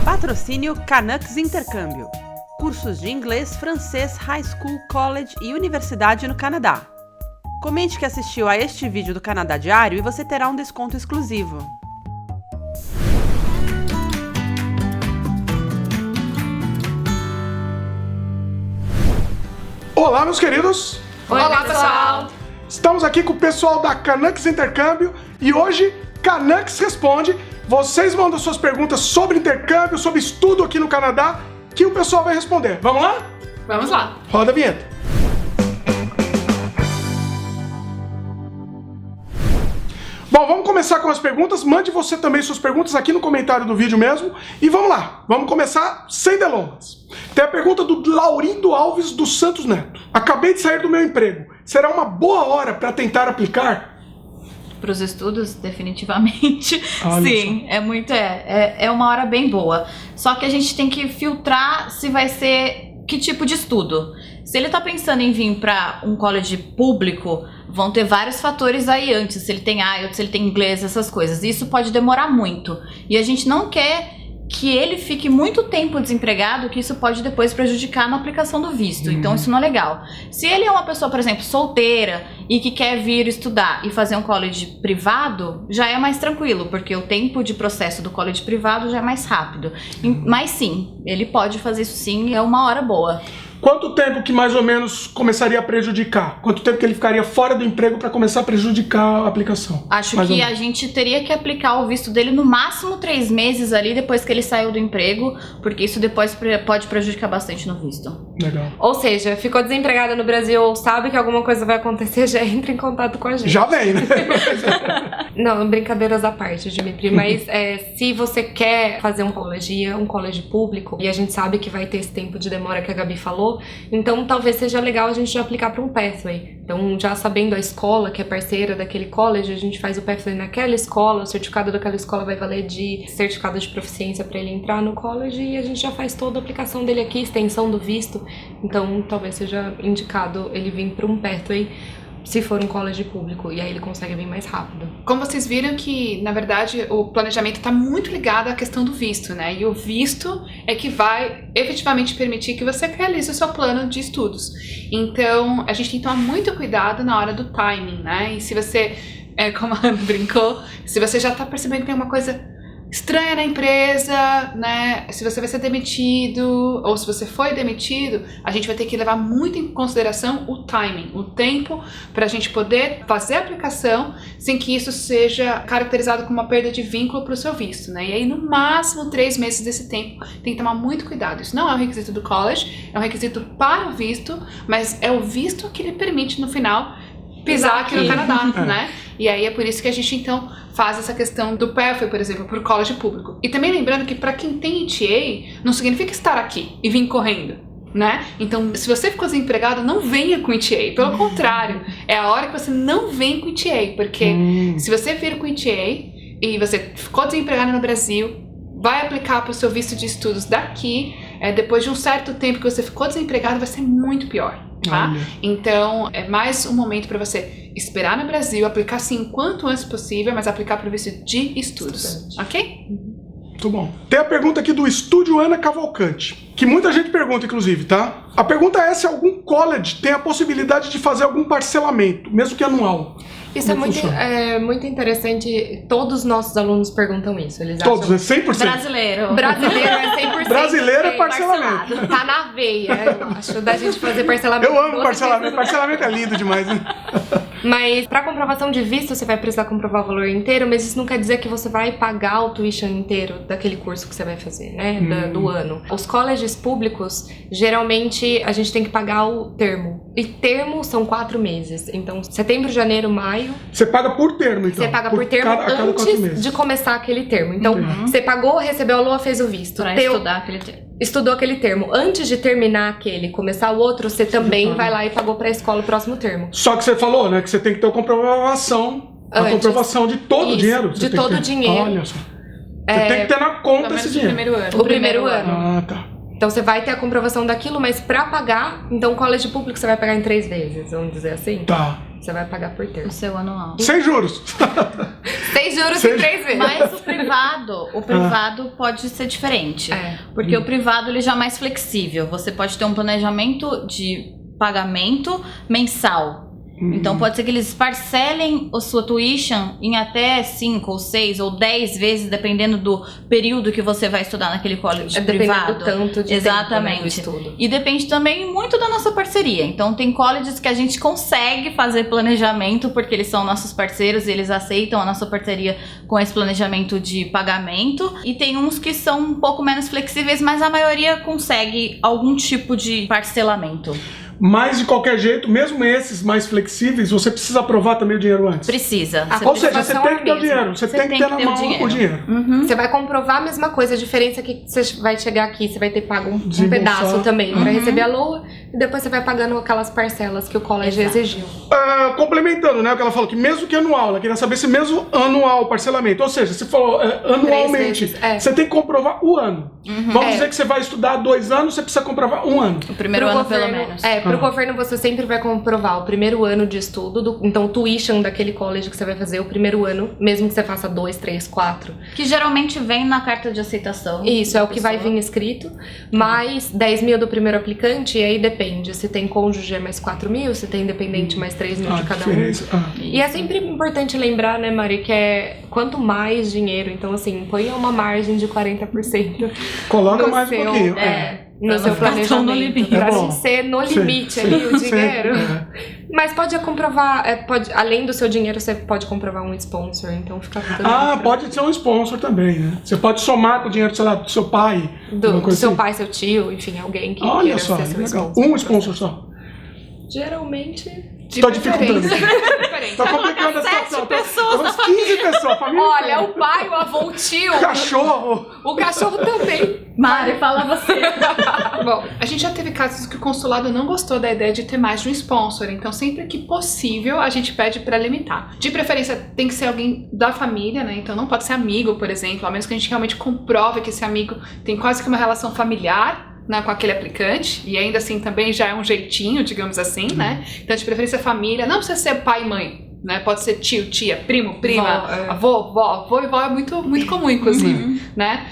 Patrocínio Canucks Intercâmbio. Cursos de inglês, francês, high school, college e universidade no Canadá. Comente que assistiu a este vídeo do Canadá Diário e você terá um desconto exclusivo. Olá, meus queridos! Olá, pessoal! Estamos aqui com o pessoal da Canucks Intercâmbio e hoje Canucks Responde. Vocês mandam suas perguntas sobre intercâmbio, sobre estudo aqui no Canadá, que o pessoal vai responder. Vamos lá? Vamos lá! Roda a vinheta. Bom, vamos começar com as perguntas. Mande você também suas perguntas aqui no comentário do vídeo mesmo. E vamos lá, vamos começar sem delongas. Tem a pergunta do Laurindo Alves dos Santos Neto. Acabei de sair do meu emprego. Será uma boa hora para tentar aplicar? Para os estudos, definitivamente. Olha sim, só. é uma hora bem boa. Só que a gente tem que filtrar se vai ser que tipo de estudo. Se ele tá pensando em vir para um college público, vão ter vários fatores aí antes, se ele tem IELTS, se ele tem inglês, essas coisas. Isso pode demorar muito. E a gente não quer que ele fique muito tempo desempregado, que isso pode depois prejudicar na aplicação do visto. Então isso não é legal. Se ele é uma pessoa, por exemplo, solteira e que quer vir estudar e fazer um college privado, já é mais tranquilo, porque o tempo de processo do college privado já é mais rápido. Mas sim, ele pode fazer isso sim, é uma hora boa. Quanto tempo que mais ou menos começaria a prejudicar? Quanto tempo que ele ficaria fora do emprego para começar a prejudicar a aplicação? Acho que a gente teria que aplicar o visto dele no máximo 3 meses ali depois que ele saiu do emprego, porque isso depois pode prejudicar bastante no visto. Legal. Ou seja, ficou desempregado no Brasil ou sabe que alguma coisa vai acontecer, já entra em contato com a gente. Já vem, né? Não, brincadeiras à parte, Dimitri, mas se você quer fazer um colégio público, e a gente sabe que vai ter esse tempo de demora que a Gabi falou, então talvez seja legal a gente já aplicar para um pathway. Então, já sabendo a escola que é parceira daquele college, a gente faz o pathway naquela escola, o certificado daquela escola vai valer de certificado de proficiência para ele entrar no college e a gente já faz toda a aplicação dele aqui, extensão do visto. Então, talvez seja indicado ele vir para um pathway se for um college público, e aí ele consegue vir mais rápido. Como vocês viram que, na verdade, o planejamento está muito ligado à questão do visto, né? E o visto é que vai efetivamente permitir que você realize o seu plano de estudos. Então, a gente tem que tomar muito cuidado na hora do timing, né? E se você, como a Ana brincou, se você já está percebendo que tem uma coisa estranha na empresa, né? Se você vai ser demitido ou se você foi demitido, a gente vai ter que levar muito em consideração o timing, o tempo para a gente poder fazer a aplicação sem que isso seja caracterizado como uma perda de vínculo para o seu visto, né? E aí no máximo 3 meses desse tempo tem que tomar muito cuidado. Isso não é um requisito do college, é um requisito para o visto, mas é o visto que lhe permite no final pisar aqui no Canadá, né? E aí é por isso que a gente então faz essa questão do pathway, por exemplo, para o college público. E também lembrando que para quem tem ETA, não significa estar aqui e vir correndo, né? Então, se você ficou desempregado, não venha com ETA. Pelo contrário, é a hora que você não vem com ETA, porque se você vir com ETA e você ficou desempregado no Brasil, vai aplicar para o seu visto de estudos daqui, depois de um certo tempo que você ficou desempregado, vai ser muito pior. Tá? Então, é mais um momento para você esperar no Brasil, aplicar sim o quanto antes possível, mas aplicar para o visto de estudos, ok? Muito bom. Tem a pergunta aqui do Estúdio Ana Cavalcante, que muita gente pergunta, inclusive, tá? A pergunta é se algum college tem a possibilidade de fazer algum parcelamento, mesmo que anual. Isso é muito interessante, todos os nossos alunos perguntam isso. Eles acham... Todos, é 100%. Brasileiro é 100%. Brasileiro é parcelamento. Tá na veia, eu acho, da gente fazer parcelamento. Eu amo parcelamento, parcelamento é lindo demais, né? Mas para comprovação de visto, você vai precisar comprovar o valor inteiro, mas isso não quer dizer que você vai pagar o tuition inteiro daquele curso que você vai fazer, né? Do ano. Os colleges públicos, geralmente, a gente tem que pagar o termo. E termo são 4 meses. Então, setembro, janeiro, maio... Você paga por termo, então? Você paga por termo antes de começar aquele termo. Então, você pagou, recebeu a LOA, fez o visto. Para estudar aquele termo. Estudou aquele termo. Antes de terminar aquele, começar o outro, você também vai lá e pagou pra escola o próximo termo. Só que você falou, né, que você tem que ter a comprovação de todo o dinheiro. De todo o dinheiro. Olha só. Você tem que ter na conta esse dinheiro. O primeiro ano. Ah, tá. Então você vai ter a comprovação daquilo, mas pra pagar, então o college público você vai pagar em 3 vezes, vamos dizer assim. Tá. Você vai pagar por O terço. seu anual. Sem juros. 6 juros Sem- em 3 vezes. Mas o privado pode ser diferente. Porque o privado ele já é mais flexível. Você pode ter um planejamento de pagamento mensal. Então pode ser que eles parcelem a sua tuition em até 5 ou 6 ou 10 vezes, dependendo do período que você vai estudar naquele college privado. Dependendo do tanto de Exatamente. tempo, né, do estudo. E depende também muito da nossa parceria. Então tem colleges que a gente consegue fazer planejamento porque eles são nossos parceiros e eles aceitam a nossa parceria com esse planejamento de pagamento. E tem uns que são um pouco menos flexíveis, mas a maioria consegue algum tipo de parcelamento. Mas, de qualquer jeito, mesmo esses mais flexíveis, você precisa aprovar também o dinheiro antes. Precisa. Ou seja, você participação tem que ter o é dinheiro. Você tem que ter na mão o dinheiro. Você vai comprovar a mesma coisa, a diferença é que você vai chegar aqui, você vai ter pago um Desembolsar. pedaço também pra receber a LOA, e depois você vai pagando aquelas parcelas que o college exigiu. Complementando, né, o que ela falou, que mesmo que anual, ela queria saber se mesmo anual parcelamento, ou seja, você falou anualmente, 3 vezes, você tem que comprovar o ano. Vamos dizer que você vai estudar 2 anos, você precisa comprovar 1 ano. O primeiro Pro ano, governo, pelo menos. Pro governo você sempre vai comprovar o primeiro ano de estudo, então o tuition daquele college que você vai fazer o primeiro ano, mesmo que você faça 2, 3, 4. Que geralmente vem na carta de aceitação. Isso, é o que vai pessoa. vir escrito, mais 10 mil do primeiro aplicante, e aí depende, se tem cônjuge é mais 4 mil, se tem independente mais 3 mil de cada um. E é sempre importante lembrar, né, Mari, que é quanto mais dinheiro, então assim, põe uma margem de 40%. Coloca no mais um seu, pouquinho. No Pra seu não ficar tão no planejamento, limite. pra É bom. não ser no Sim, limite sim, ali o sim, dinheiro. é. Mas pode comprovar, além do seu dinheiro, você pode comprovar um sponsor, então fica tudo Pode ser um sponsor também, né? Você pode somar com o dinheiro, sei lá, do seu pai. do alguma coisa seu assim. pai, seu tio, enfim, alguém que Olha queira só, ser seu legal. sponsor. Um sponsor só. Geralmente... Tô dificultando. De preferência. Tá complicando a 7 situação. pessoas Umas 15 pessoas, a família Olha, inteira. o pai, o avô, o tio, Cachorro. o cachorro também. Mari, fala você. Bom, a gente já teve casos que o consulado não gostou da ideia de ter mais de um sponsor, então sempre que possível a gente pede para limitar. De preferência tem que ser alguém da família, né? Então não pode ser amigo, por exemplo, a menos que a gente realmente comprove que esse amigo tem quase que uma relação familiar, né, com aquele aplicante, e ainda assim também já é um jeitinho, digamos assim, né? Então de preferência família, não precisa ser pai e mãe, né? Pode ser tio, tia, primo, prima, Vó, é. avô, vó. Avô e vó é muito, muito comum, inclusive, né?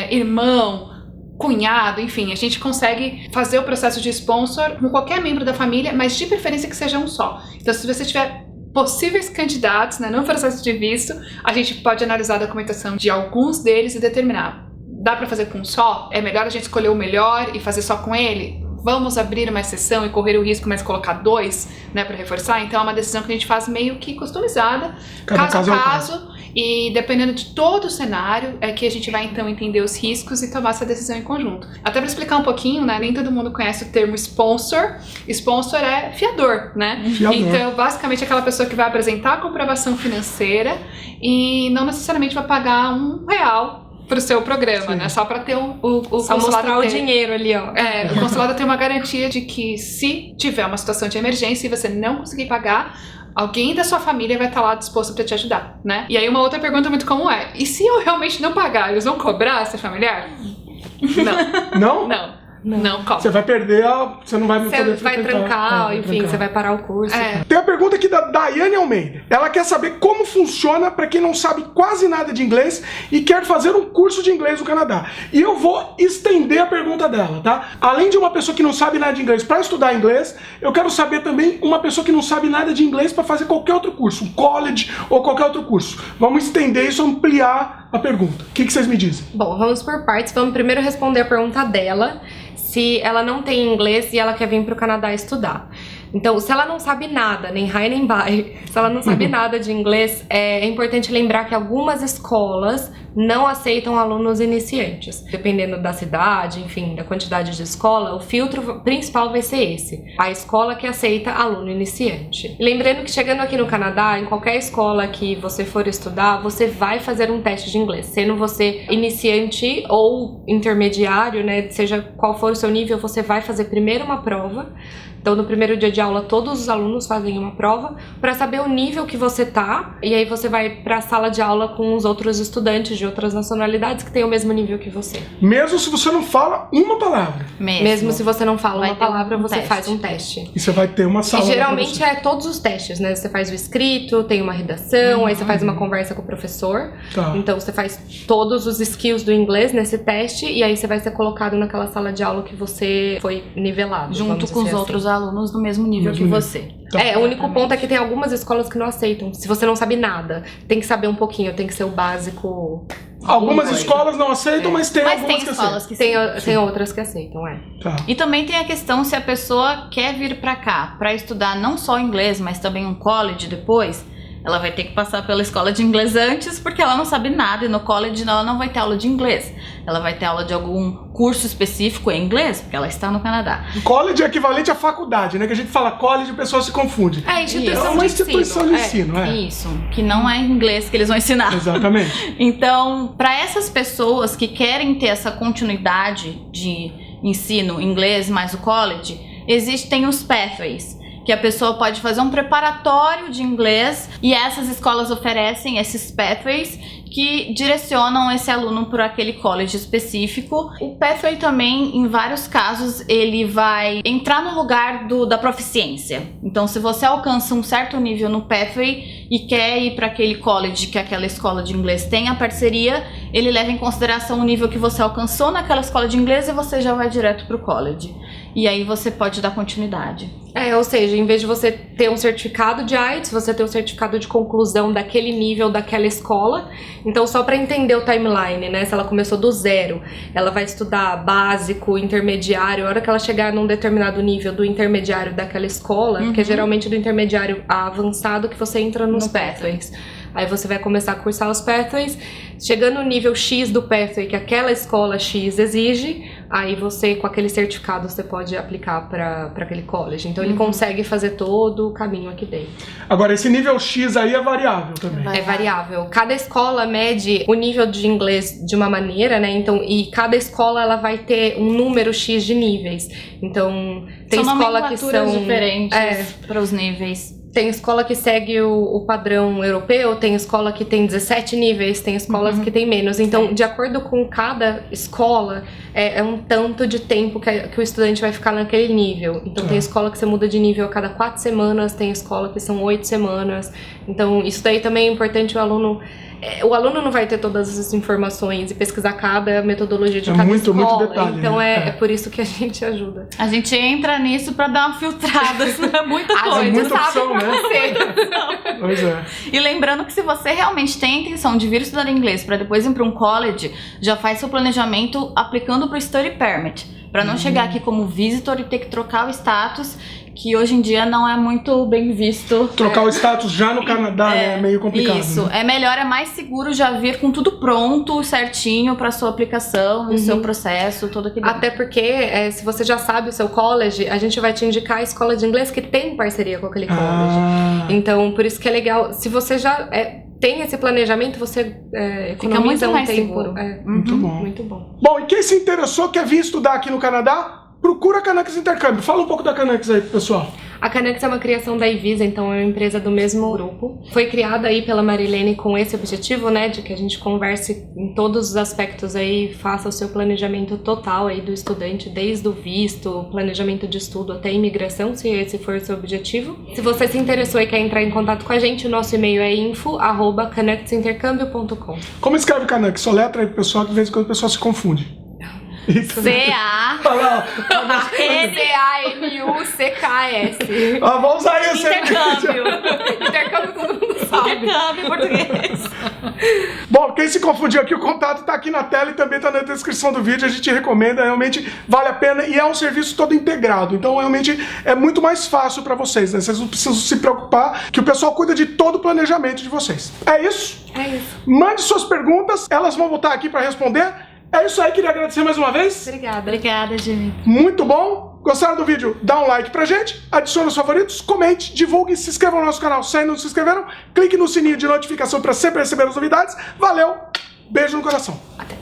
Irmão, cunhado, enfim, a gente consegue fazer o processo de sponsor com qualquer membro da família, mas de preferência que seja um só. Então, se você tiver possíveis candidatos, né, no processo de visto, a gente pode analisar a documentação de alguns deles e determinar. Dá para fazer com um só? É melhor a gente escolher o melhor e fazer só com ele? Vamos abrir uma exceção e correr o risco, mas colocar 2, né, para reforçar? Então é uma decisão que a gente faz meio que customizada, Cada caso caso é a um caso, e dependendo de todo o cenário, é que a gente vai então entender os riscos e tomar essa decisão em conjunto. Até para explicar um pouquinho, né, nem todo mundo conhece o termo sponsor. Sponsor é fiador, né? Fiador. Então, basicamente, aquela pessoa que vai apresentar a comprovação financeira e não necessariamente vai pagar R$1 pro seu programa, né? Só para ter o Só consulado mostrar o ter- dinheiro ali, ó. o consulado tem uma garantia de que se tiver uma situação de emergência e você não conseguir pagar, alguém da sua família vai estar lá disposto para te ajudar, né? E aí uma outra pergunta muito comum é: e se eu realmente não pagar, eles vão cobrar ser familiar? Não, Não? não cobra. Você vai perder você não vai Você poder vai frequentar. trancar, vai enfim, trancar. você vai parar o curso. Tem a pergunta aqui da Daiane Almeida. Ela quer saber como funciona para quem não sabe quase nada de inglês e quer fazer um curso de inglês no Canadá. E eu vou estender a pergunta dela, tá? Além de uma pessoa que não sabe nada de inglês para estudar inglês, eu quero saber também uma pessoa que não sabe nada de inglês para fazer qualquer outro curso, um college ou qualquer outro curso. Vamos estender isso, ampliar a pergunta. O que vocês me dizem? Bom, vamos por partes. Vamos primeiro responder a pergunta dela, se ela não tem inglês e ela quer vir para o Canadá estudar. Então, se ela não sabe nada, nem high nem bye, se ela não sabe nada de inglês, é importante lembrar que algumas escolas não aceitam alunos iniciantes. Dependendo da cidade, enfim, da quantidade de escola, o filtro principal vai ser esse: a escola que aceita aluno iniciante. Lembrando que chegando aqui no Canadá, em qualquer escola que você for estudar, você vai fazer um teste de inglês. Sendo você iniciante ou intermediário, né, seja qual for o seu nível, você vai fazer primeiro uma prova. Então, no primeiro dia de aula, todos os alunos fazem uma prova para saber o nível que você tá. E aí você vai para a sala de aula com os outros estudantes de outras nacionalidades que têm o mesmo nível que você. Mesmo se você não fala uma palavra. Mesmo se você não fala Vai uma ter palavra, um você teste. faz um teste. E você vai ter uma sala. E lá pra geralmente você. é todos os testes, né? Você faz o escrito, tem uma redação, aí você faz uma conversa com o professor. Tá. Então você faz todos os skills do inglês nesse teste e aí você vai ser colocado naquela sala de aula que você foi nivelado. Junto vamos com os dizer assim. outros alunos do mesmo nível Mesmo que nível. você. Tá. É, o único ponto é que tem algumas escolas que não aceitam. Se você não sabe nada, tem que saber um pouquinho, tem que ser o básico. Algumas coisa. escolas não aceitam, mas tem Mas algumas tem que escolas que Tem outras que aceitam, é. Tá. E também tem a questão se a pessoa quer vir pra cá pra estudar não só inglês, mas também um college depois. Ela vai ter que passar pela escola de inglês antes, porque ela não sabe nada, e no college ela não vai ter aula de inglês. Ela vai ter aula de algum curso específico em inglês, porque ela está no Canadá. College é equivalente à faculdade, né? Que a gente fala college e o pessoal se confunde. É, instituição É uma de instituição ensino. de ensino, é. Isso, que não é inglês que eles vão ensinar. Exatamente. Então, para essas pessoas que querem ter essa continuidade de ensino inglês mais o college, existem os pathways, que a pessoa pode fazer um preparatório de inglês e essas escolas oferecem esses pathways que direcionam esse aluno para aquele college específico. O pathway também, em vários casos, ele vai entrar no lugar da proficiência. Então, se você alcança um certo nível no pathway e quer ir para aquele college que aquela escola de inglês tem a parceria, ele leva em consideração o nível que você alcançou naquela escola de inglês e você já vai direto para o college. E aí você pode dar continuidade. É, ou seja, em vez de você ter um certificado de IELTS, você tem um certificado de conclusão daquele nível daquela escola. Então, só para entender o timeline, né? Se ela começou do zero, ela vai estudar básico, intermediário. A hora que ela chegar num determinado nível do intermediário daquela escola, que é geralmente do intermediário a avançado, que você entra nos No pathways. Aí você vai começar a cursar os pathways. Chegando no nível X do pathway que aquela escola X exige, aí você, com aquele certificado, você pode aplicar para aquele college. Então ele consegue fazer todo o caminho aqui dentro. Agora, esse nível X aí é variável também. É variável. Cada escola mede o nível de inglês de uma maneira, né? Então, e cada escola ela vai ter um número X de níveis. Então, tem São escola que nomenclaturas são diferentes para os níveis. Tem escola que segue o padrão europeu, tem escola que tem 17 níveis, tem escolas que tem menos. Então, de acordo com cada escola, é um tanto de tempo que o estudante vai ficar naquele nível. Então, tem escola que você muda de nível a cada 4 semanas, tem escola que são 8 semanas. Então, isso daí também é importante o aluno... O aluno não vai ter todas as informações e pesquisar cada metodologia de cada muito escola. detalhe, Então, né? é por isso que a gente ajuda. A gente entra nisso para dar uma filtrada, senão é muita coisa. É muita sabe opção, pra né? Pois é. E lembrando que se você realmente tem a intenção de vir estudar inglês para depois ir para um college, já faz seu planejamento aplicando para o Study Permit, para não chegar aqui como visitor e ter que trocar o status, que hoje em dia não é muito bem visto. Trocar o status já no Canadá né, é meio complicado. Isso, né? é melhor, é mais seguro já vir com tudo pronto, certinho para sua aplicação, o seu processo, todo aquele. Até porque, se você já sabe o seu college, a gente vai te indicar a escola de inglês que tem parceria com aquele college. Então, por isso que é legal. Se você já tem esse planejamento, você economiza muito um mais tempo. seguro. Muito bom. Muito bom. Bom, e quem se interessou, quer vir estudar aqui no Canadá, procura a Canucks Intercâmbio. Fala um pouco da Canucks aí, pessoal. A Canucks é uma criação da Ivisa, então é uma empresa do mesmo grupo. Foi criada aí pela Marilene com esse objetivo, né, de que a gente converse em todos os aspectos aí, faça o seu planejamento total aí do estudante, desde o visto, planejamento de estudo até imigração, se esse for o seu objetivo. Se você se interessou e quer entrar em contato com a gente, o nosso e-mail é info@canucksintercambio.com. Como escreve Canucks? Só letra aí pro pessoal, que de vez em quando o pessoal se confunde. C-A. Olha lá, C-A-N-U-C-K-S. ó, vamos usar isso aí. Intercâmbio. Intercâmbio todo mundo sabe. Intercâmbio em português. Bom, quem se confundiu aqui, o contato tá aqui na tela e também tá na descrição do vídeo. A gente recomenda, realmente vale a pena e é um serviço todo integrado. Então, realmente é muito mais fácil para vocês, né? Vocês não precisam se preocupar que o pessoal cuida de todo o planejamento de vocês. É isso? É isso. Mande suas perguntas, elas vão voltar aqui para responder. É isso aí, queria agradecer mais uma vez. Obrigada. Obrigada, Jimmy. Muito bom. Gostaram do vídeo? Dá um like pra gente, adicione os favoritos, comente, divulgue, se inscreva no nosso canal se ainda não se inscreveram, clique no sininho de notificação para sempre receber as novidades. Valeu, beijo no coração. Até.